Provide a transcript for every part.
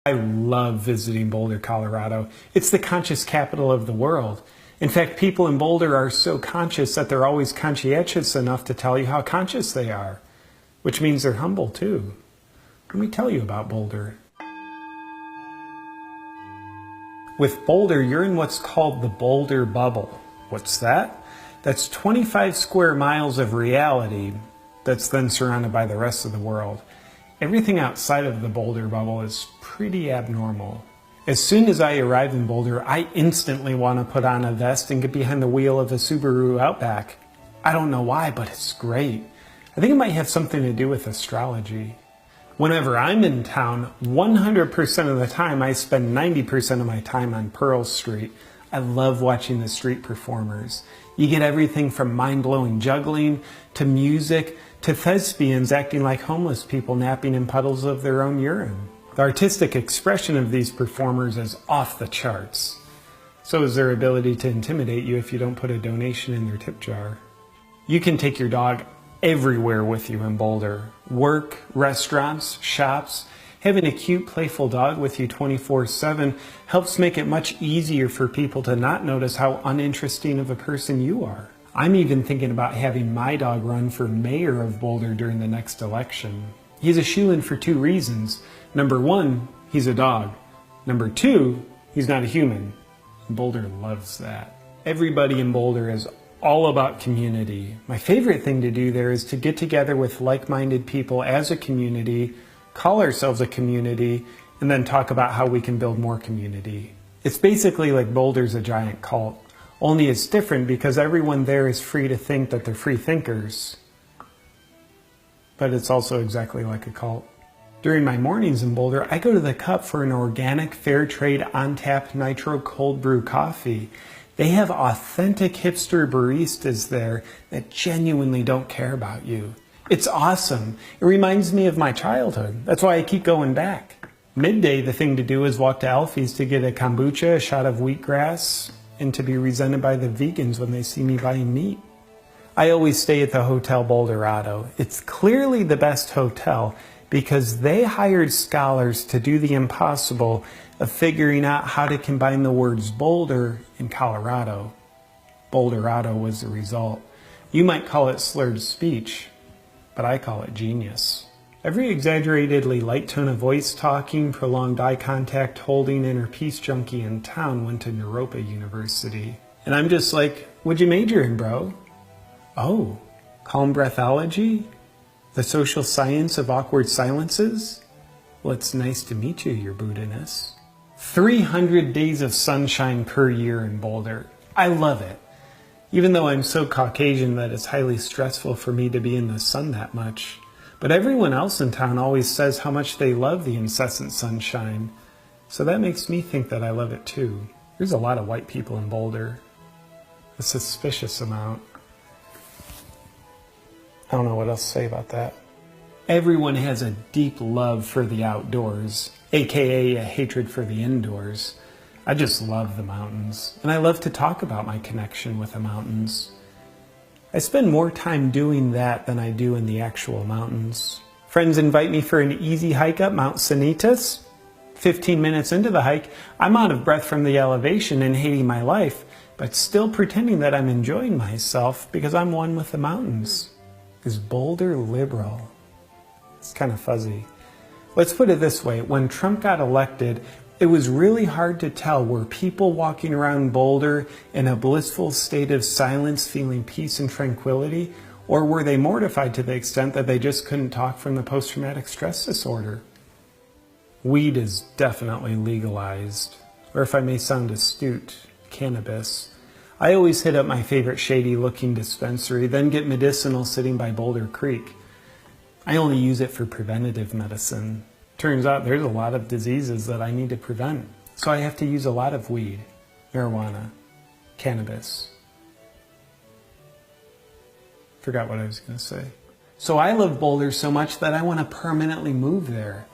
I love visiting Boulder, Colorado. It's the conscious capital of the world. In fact, people in Boulder are so conscious that they're always conscientious enough to tell you how conscious they are, which means they're humble too. Let me tell you about Boulder. With Boulder, you're in what's called the Boulder bubble. What's that? That's 25 square miles of reality that's then surrounded by the rest of the world. Everything outside of the Boulder bubble is pretty abnormal. As soon as I arrive in Boulder, I instantly want to put on a vest and get behind the wheel of a Subaru Outback. I don't know why, but it's great. I think it might have something to do with astrology. Whenever I'm in town, 100% of the time I spend 90% of my time on Pearl Street. I love watching the street performers. You get everything from mind-blowing juggling, to music, to thespians acting like homeless people napping in puddles of their own urine. The artistic expression of these performers is off the charts. So is their ability to intimidate you if you don't put a donation in their tip jar. You can take your dog everywhere with you in Boulder. Work, restaurants, shops. Having a cute, playful dog with you 24/7 helps make it much easier for people to not notice how uninteresting of a person you are. I'm even thinking about having my dog run for mayor of Boulder during the next election. He's a shoo-in for two reasons. Number one, he's a dog. Number two, he's not a human. Boulder loves that. Everybody in Boulder is all about community. My favorite thing to do there is to get together with like-minded people as a community, call ourselves a community, and then talk about how we can build more community. It's basically like Boulder's a giant cult, only it's different because everyone there is free to think that they're free thinkers. But it's also exactly like a cult. During my mornings in Boulder, I go to the Cup for an organic, fair trade, on-tap nitro cold brew coffee. They have authentic hipster baristas there that genuinely don't care about you. It's awesome. It reminds me of my childhood. That's why I keep going back. Midday, the thing to do is walk to Alfie's to get a kombucha, a shot of wheatgrass, and to be resented by the vegans when they see me buying meat. I always stay at the Hotel Boulderado. It's clearly the best hotel because they hired scholars to do the impossible of figuring out how to combine the words Boulder and Colorado. Boulderado was the result. You might call it slurred speech, but I call it genius. Every exaggeratedly light tone of voice talking, prolonged eye contact holding inner peace junkie in town went to Naropa University. And I'm just like, what'd you major in, bro? Oh, calm breathology? The social science of awkward silences? Well, it's nice to meet you, your Buddha-ness. 300 days of sunshine per year in Boulder. I love it. Even though I'm so Caucasian that it's highly stressful for me to be in the sun that much. But everyone else in town always says how much they love the incessant sunshine. So that makes me think that I love it too. There's a lot of white people in Boulder. A suspicious amount. I don't know what else to say about that. Everyone has a deep love for the outdoors, aka a hatred for the indoors. I just love the mountains, and I love to talk about my connection with the mountains. I spend more time doing that than I do in the actual mountains. Friends invite me for an easy hike up Mount Sanitas. 15 minutes into the hike, I'm out of breath from the elevation and hating my life, but still pretending that I'm enjoying myself because I'm one with the mountains. Is Boulder liberal? It's kind of fuzzy. Let's put it this way. When Trump got elected, it was really hard to tell, were people walking around Boulder in a blissful state of silence, feeling peace and tranquility, or were they mortified to the extent that they just couldn't talk from the post-traumatic stress disorder? Weed is definitely legalized, or if I may sound astute, cannabis. I always hit up my favorite shady-looking dispensary, then get medicinal sitting by Boulder Creek. I only use it for preventative medicine. Turns out there's a lot of diseases that I need to prevent, so I have to use a lot of weed, marijuana, cannabis. Forgot what I was going to say. So I love Boulder so much that I want to permanently move there.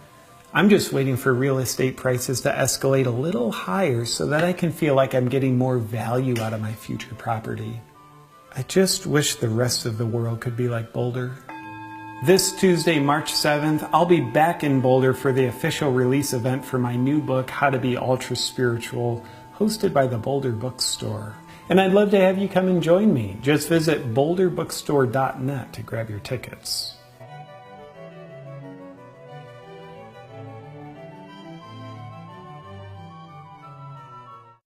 I'm just waiting for real estate prices to escalate a little higher so that I can feel like I'm getting more value out of my future property. I just wish the rest of the world could be like Boulder. This Tuesday, March 7th, I'll be back in Boulder for the official release event for my new book, How to Be Ultra Spiritual, hosted by the Boulder Bookstore. And I'd love to have you come and join me. Just visit boulderbookstore.net to grab your tickets.